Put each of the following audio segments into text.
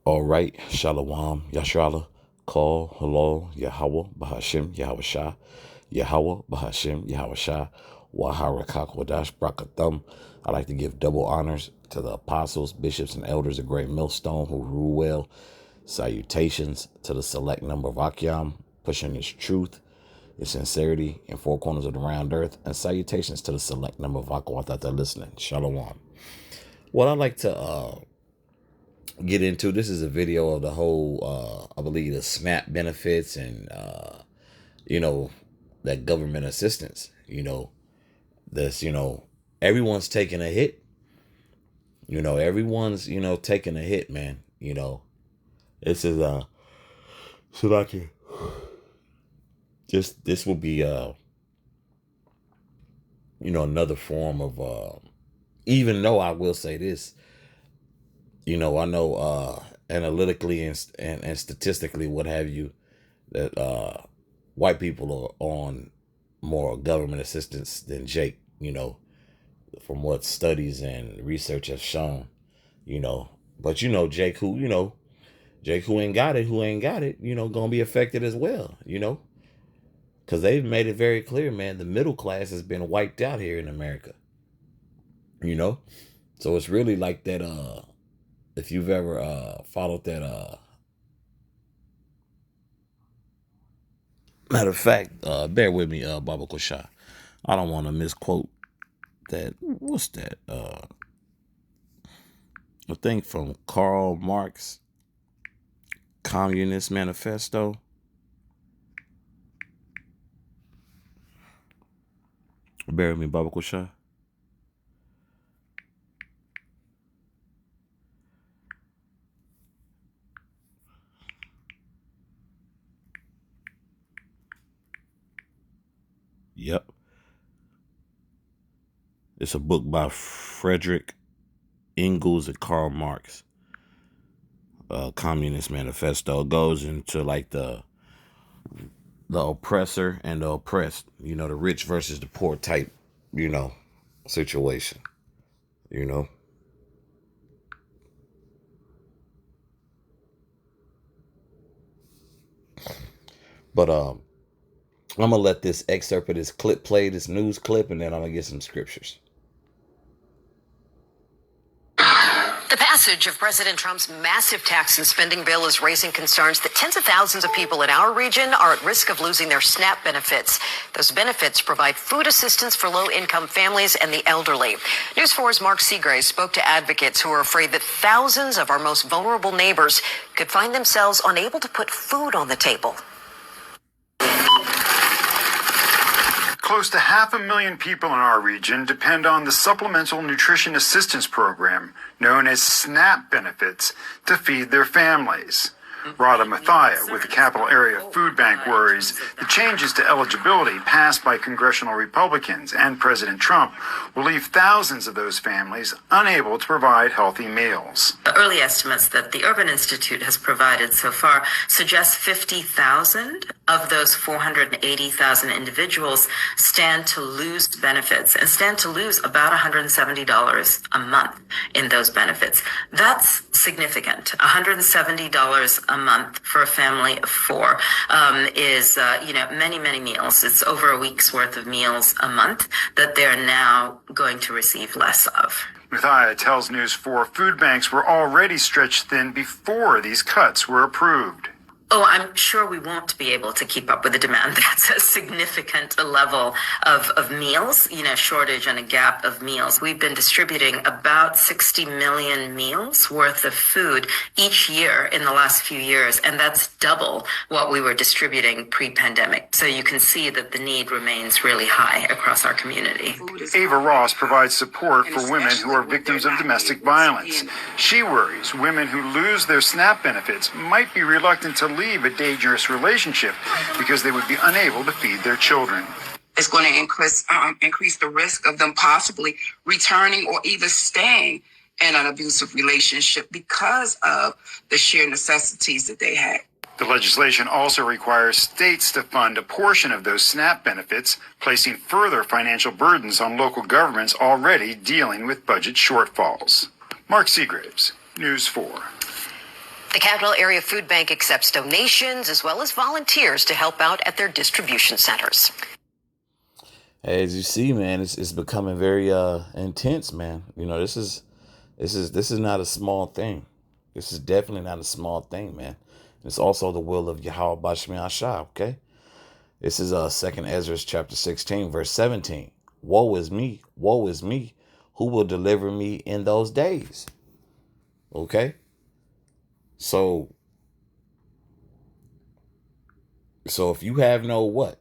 All right, Shalom, Yashrala, Call, Hello, Yahweh, Bahashim, Yahweh Shah, Yahweh, Bahashim, Yahweh Shah, Wahara Kakwadash, Brakathum. I like to give double honors to the apostles, bishops, and elders of Great Millstone who rule well. Salutations to the select number of Akyam, pushing its truth, its sincerity in four corners of the round earth. And salutations to the select number of Akwath that they're listening. Shalom. What I like to get into, this is a video of the whole I believe the SNAP benefits and that government assistance. This everyone's taking a hit. Everyone's taking a hit, man. This is so I can just, this will be another form of even though I will say this, I know analytically and statistically, what have you, that white people are on more government assistance than Jake, from what studies and research have shown, but Jake who ain't got it, gonna be affected as well, because they've made it very clear, man, the middle class has been wiped out here in America, so it's really like that. If you've ever followed that, matter of fact, bear with me, Baba Kosha. I don't want to misquote that. What's that? I think from Karl Marx, Communist Manifesto. Bear with me, Baba Kosha. Yep. It's a book by Frederick Engels and Karl Marx. Communist Manifesto. It goes into like the oppressor and the oppressed, the rich versus the poor type, situation, But I'm gonna let this excerpt of this clip play, this news clip, and then I'm gonna get some scriptures. The passage of President Trump's massive tax and spending bill is raising concerns that tens of thousands of people in our region are at risk of losing their SNAP benefits. Those benefits provide food assistance for low-income families and the elderly. News 4's Mark Seagraves spoke to advocates who are afraid that thousands of our most vulnerable neighbors could find themselves unable to put food on the table. Close to 500,000 people in our region depend on the Supplemental Nutrition Assistance Program, known as SNAP benefits, to feed their families. Radha Mathia with the Capital Area Food Bank worries the changes to eligibility passed by congressional Republicans and President Trump will leave thousands of those families unable to provide healthy meals. The early estimates that the Urban Institute has provided so far suggest 50,000 of those 480,000 individuals stand to lose benefits and stand to lose about $170 a month in those benefits. That's significant. $170 a month for a family of four is many, many meals. It's over a week's worth of meals a month that they're now going to receive less of. Mathia tells News 4 food banks were already stretched thin before these cuts were approved. Oh, I'm sure we won't be able to keep up with the demand. That's a significant level of meals, shortage and a gap of meals. We've been distributing about 60 million meals worth of food each year in the last few years, and that's double what we were distributing pre-pandemic. So you can see that the need remains really high across our community. Ava Ross provides support for women who are victims of domestic violence. She worries women who lose their SNAP benefits might be reluctant to leave a dangerous relationship because they would be unable to feed their children. It's going to increase the risk of them possibly returning or even staying in an abusive relationship because of the sheer necessities that they had. The legislation also requires states to fund a portion of those SNAP benefits, placing further financial burdens on local governments already dealing with budget shortfalls. Mark Seagraves, News 4. The Capital Area Food Bank accepts donations as well as volunteers to help out at their distribution centers. As you see, man, it's becoming very intense, man. You know, this is not a small thing. This is definitely not a small thing, man. It's also the will of Yahweh Bashmi Ashah, okay? This is 2nd Ezra chapter 16, verse 17. Woe is me, who will deliver me in those days? Okay? So if you have no what?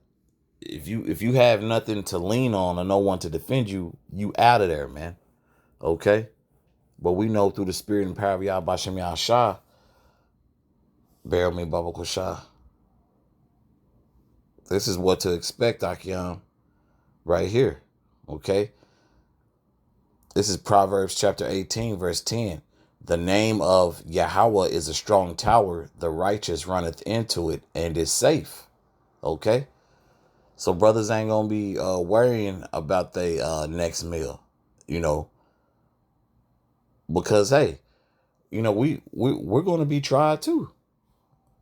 If you have nothing to lean on or no one to defend you, you out of there, man. Okay? But we know through the spirit and power of Yahweh Bashim Yahshah, bear me Baba Kushah. This is what to expect, Akiam, right here. Okay? This is Proverbs chapter 18, verse 10. The name of Yahweh is a strong tower. The righteous runneth into it and is safe. Okay? So brothers ain't going to be worrying about their next meal, you know. Because, hey, you know, we're going to be tried too.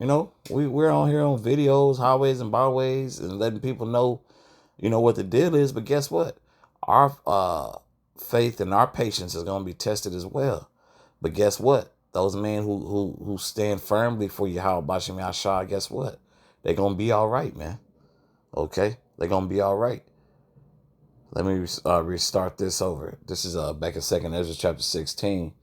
You know, we're on here on videos, highways and byways, and letting people know, you know, what the deal is. But guess what? Our faith and our patience is going to be tested as well. But guess what? Those men who stand firmly for Yahweh Bashim Yahshah, guess what? They're going to be all right, man. Okay? They're going to be all right. Let me restart this over. This is back in 2nd Ezra chapter 16,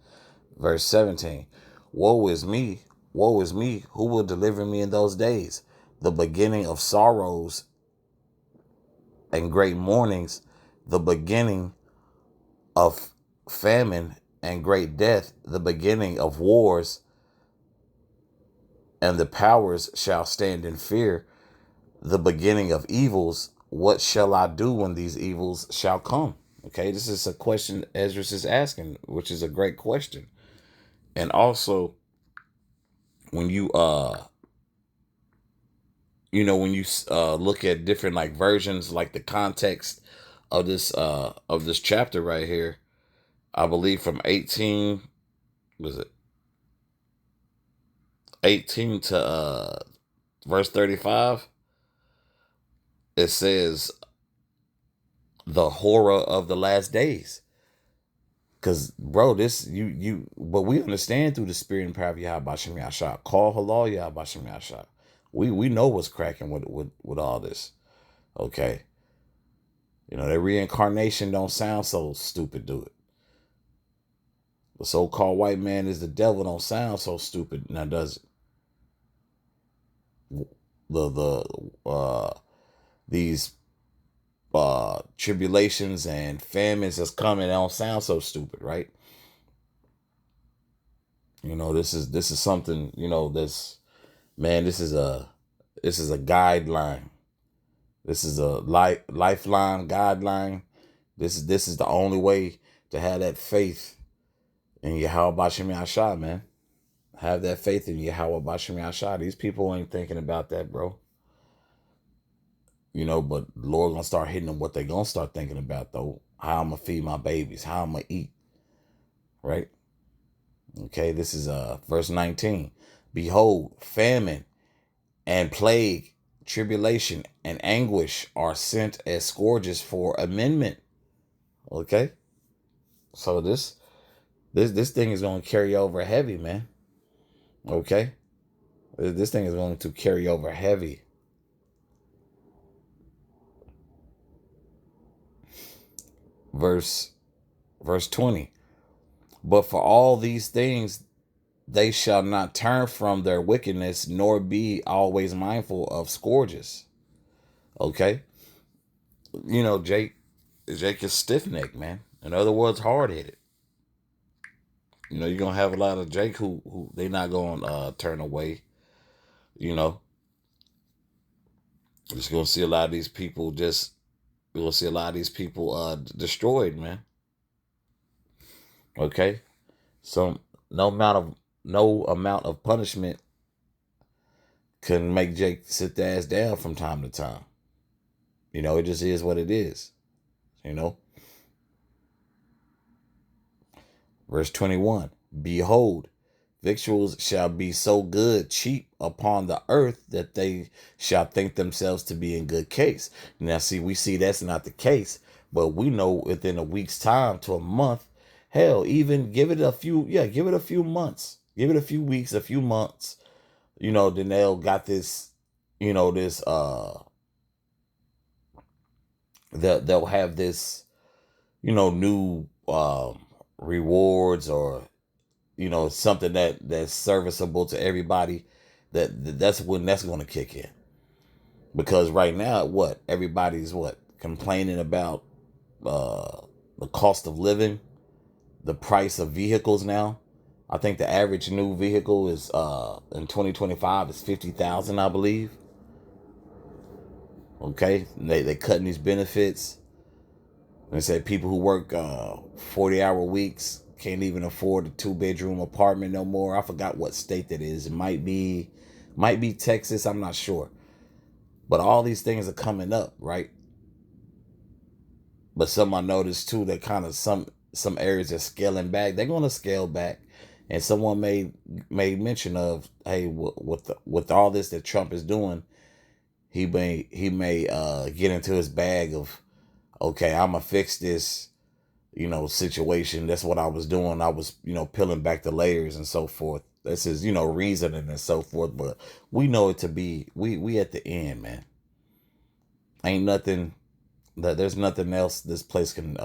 verse 17. Woe is me, who will deliver me in those days? The beginning of sorrows and great mournings, the beginning of famine and great death, the beginning of wars, and the powers shall stand in fear, the beginning of evils. What shall I do when these evils shall come? Okay, this is a question Ezra is asking, which is a great question. And also, when you look at different like versions, like the context of this chapter right here, I believe from 18 to verse 35, it says the horror of the last days. Because, bro, but we understand through the spirit and power of Yahweh Bashim Yahshah. Call halal Yahweh Bashim Yahshah. We know what's cracking with all this. Okay. You know, that reincarnation don't sound so stupid, do it? The so-called white man is the devil don't sound so stupid, now does it? These tribulations and famines that's coming don't sound so stupid, right? You know, this is something, you know, this is a guideline. This is a lifeline guideline. This is the only way to have that faith in Yahweh Bashim Yahshah, man. Have that faith in Yahweh Bashim Yahshah. These people ain't thinking about that, bro. You know, but the Lord gonna start hitting them what they gonna start thinking about, though. How I'm gonna feed my babies, how I'm gonna eat. Right? Okay, this is verse 19. Behold, famine and plague, tribulation and anguish are sent as scourges for amendment. Okay? So this thing is gonna carry over heavy, man. Okay? This thing is going to carry over heavy. Verse 20. But for all these things, they shall not turn from their wickedness, nor be always mindful of scourges. Okay? You know, Jake is stiff-necked, man. In other words, hard-headed. You know, you're going to have a lot of Jake who they not going to turn away. You know? You're just going to see a lot of these people destroyed, man. Okay? So no amount of punishment can make Jake sit the ass down from time to time. You know, it just is what it is. You know? Verse 21. Behold, victuals shall be so good, cheap upon the earth, that they shall think themselves to be in good case. Now, see, we see that's not the case, but we know within a week's time to a month, hell, even give it a few months, give it a few weeks, a few months, then they'll got this, this, they'll have this, new, rewards, or something that's serviceable to everybody. That's when that's going to kick in, because right now, everybody's complaining about the cost of living, the price of vehicles. Now I think the average new vehicle is in 2025 is 50,000, I believe. Okay, they cutting these benefits. They say people who work 40-hour weeks can't even afford a 2-bedroom apartment no more. I forgot what state that is. It might be Texas. I'm not sure. But all these things are coming up, right? But some I noticed too that kind of some areas are scaling back. They're going to scale back. And someone made mention of, hey, with all this that Trump is doing, he may get into his bag of, okay, I'm gonna fix this, situation. That's what I was doing. I was, peeling back the layers and so forth. This is, reasoning and so forth. But we know it to be, we at the end, man. Ain't nothing, there's nothing else this place can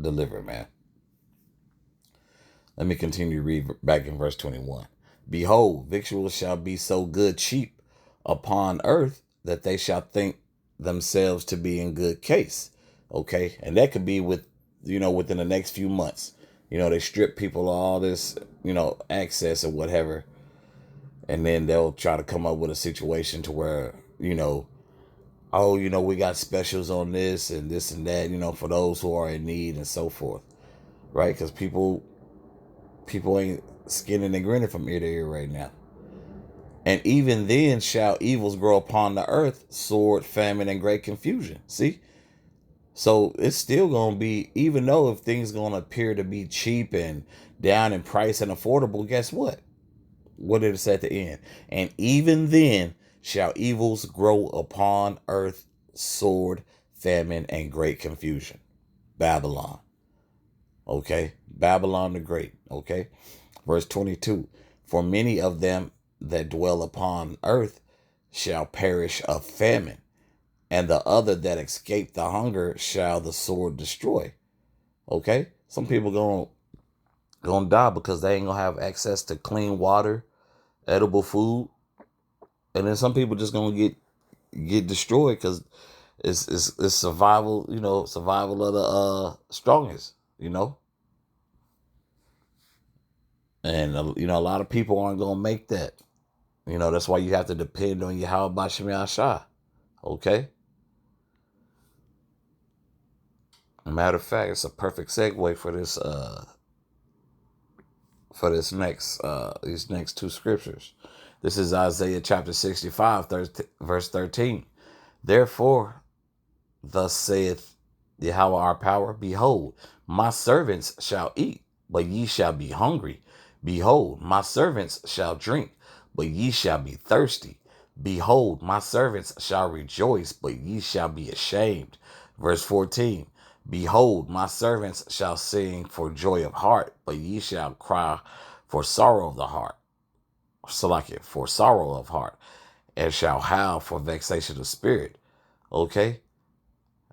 deliver, man. Let me continue to read back in verse 21. Behold, victuals shall be so good, cheap upon earth, that they shall think themselves to be in good case. Okay. And that could be within the next few months. They strip people of all this, access or whatever. And then they'll try to come up with a situation to where, we got specials on this and that, for those who are in need and so forth. Right? Because people ain't skinning and grinning from ear to ear right now. And even then shall evils grow upon the earth, sword, famine, and great confusion. See? So it's still going to be, even though if things going to appear to be cheap and down in price and affordable, guess what? What did it say at the end? And even then shall evils grow upon earth, sword, famine, and great confusion. Babylon. Okay? Babylon the Great. Okay? Verse 22. For many of them that dwell upon earth shall perish of famine, and the other that escape the hunger shall the sword destroy. Okay? Some people gonna die because they ain't gonna have access to clean water, edible food. And then some people just gonna get destroyed because it's survival, survival of the strongest, And a lot of people aren't gonna make that. That's why you have to depend on Yahweh Bashem Yahshua. Okay? Matter of fact, it's a perfect segue for this these next two scriptures. This is Isaiah chapter 65, verse 13. Therefore, thus saith Yahweh our power, behold, my servants shall eat, but ye shall be hungry. Behold, my servants shall drink, but ye shall be thirsty. Behold, my servants shall rejoice, but ye shall be ashamed. Verse 14. Behold, my servants shall sing for joy of heart, but ye shall cry for sorrow of the heart. For sorrow of heart, and shall howl for vexation of spirit. Okay?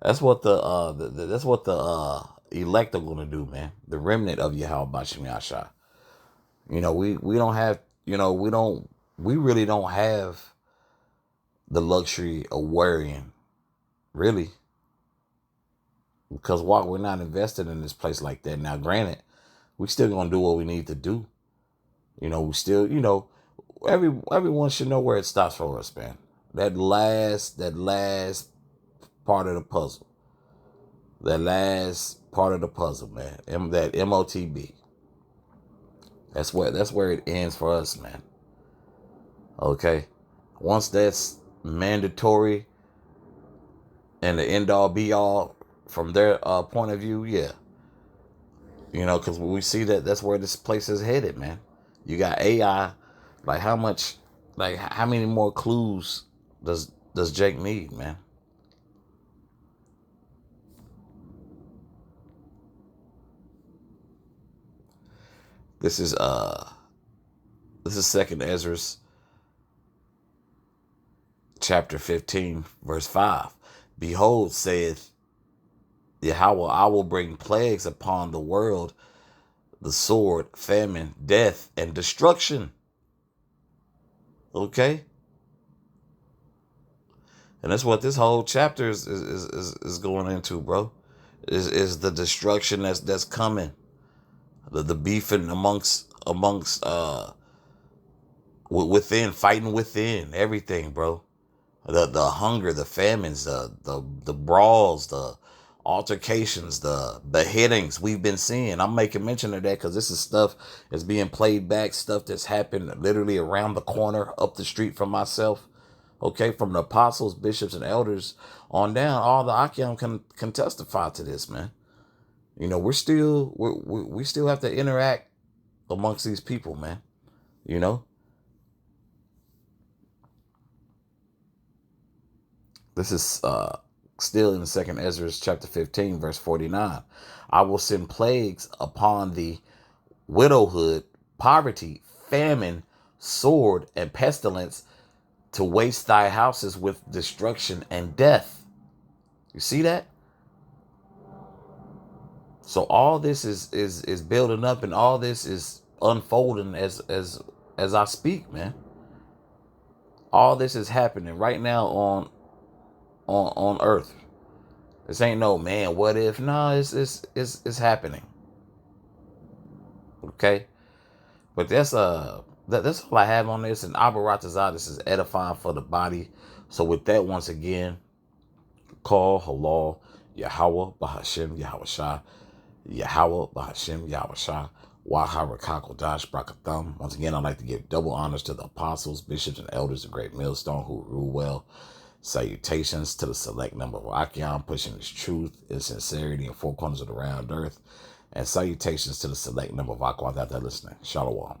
That's what the elect are gonna do, man. The remnant of Yahweh Bashem Yahshua. We don't have, we really don't have the luxury of worrying, really. Because we're not invested in this place like that. Now, granted, we still gonna do what we need to do. We still, everyone should know where it stops for us, man. That last part of the puzzle. That last part of the puzzle, man. That MOTB. That's where it ends for us, man. Okay? Once that's mandatory and the end all be all from their point of view, yeah. Because we see that's where this place is headed, man. You got AI. Like how many more clues does Jake need, man? This is 2nd Ezra chapter 15, verse 5. Behold, saith Yahweh, I will bring plagues upon the world, the sword, famine, death, and destruction. Okay? And that's what this whole chapter is going into, bro. Is the destruction that's coming. The beefing amongst within, fighting within, everything, bro. The hunger, the famines, the brawls, the altercations, the beheadings we've been seeing. I'm making mention of that because this is stuff that's being played back, stuff that's happened literally around the corner, up the street from myself. Okay, from the apostles, bishops, and elders on down, all the Akim can testify to this, man. You know, we still have to interact amongst these people, man. You know, this is still in 2nd Ezra chapter 15, verse 49. I will send plagues upon the widowhood, poverty, famine, sword, and pestilence to waste thy houses with destruction and death. You see that? So all this is building up, and all this is unfolding as I speak, man. All this is happening right now on Earth. This ain't no, man, what if? No, it's happening. Okay? But that's all I have on this. And Abaratazah, this is edifying for the body. So with that, once again, call halal Yahweh Bahashim Yahushua. Yahweh Bahashim Yahushua. Wahara Brakatham. Once again, I'd like to give double honors to the apostles, bishops, and elders of Great Millstone who rule well. Salutations to the select number of Akim pushing its truth and sincerity in four corners of the round earth. And salutations to the select number of Aqua that they're listening. Shalom.